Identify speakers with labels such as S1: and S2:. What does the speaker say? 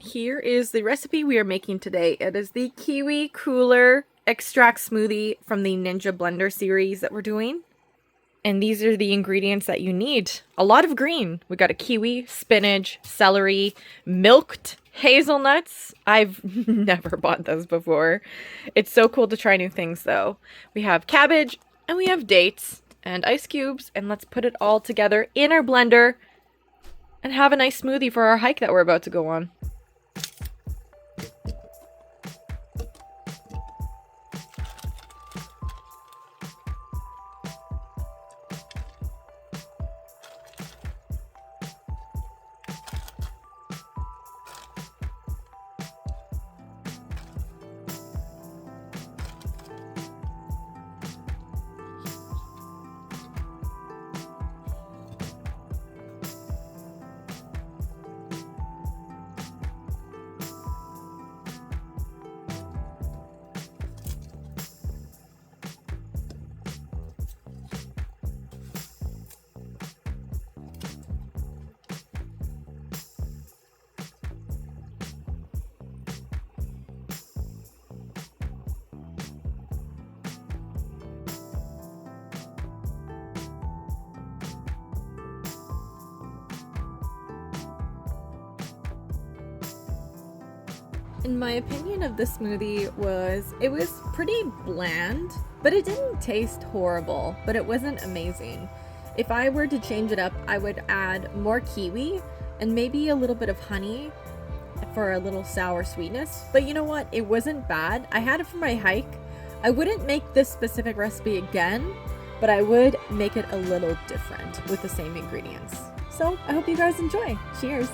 S1: Here is the recipe we are making today. It is the Kiwi Cooler Extract Smoothie from the Ninja Blender series that we're doing. And these are the ingredients that you need. A lot of green. We got a kiwi, spinach, celery, milked hazelnuts. I've never bought those before. It's so cool to try new things though. We have cabbage and we have dates and ice cubes, and let's put it all together in our blender and have a nice smoothie for our hike that we're about to go on. In my opinion of the smoothie was, it was pretty bland, but it didn't taste horrible, but it wasn't amazing. If I were to change it up, I would add more kiwi and maybe a little bit of honey for a little sour sweetness. But you know what? It wasn't bad. I had it for my hike. I wouldn't make this specific recipe again, but I would make it a little different with the same ingredients. So I hope you guys enjoy. Cheers!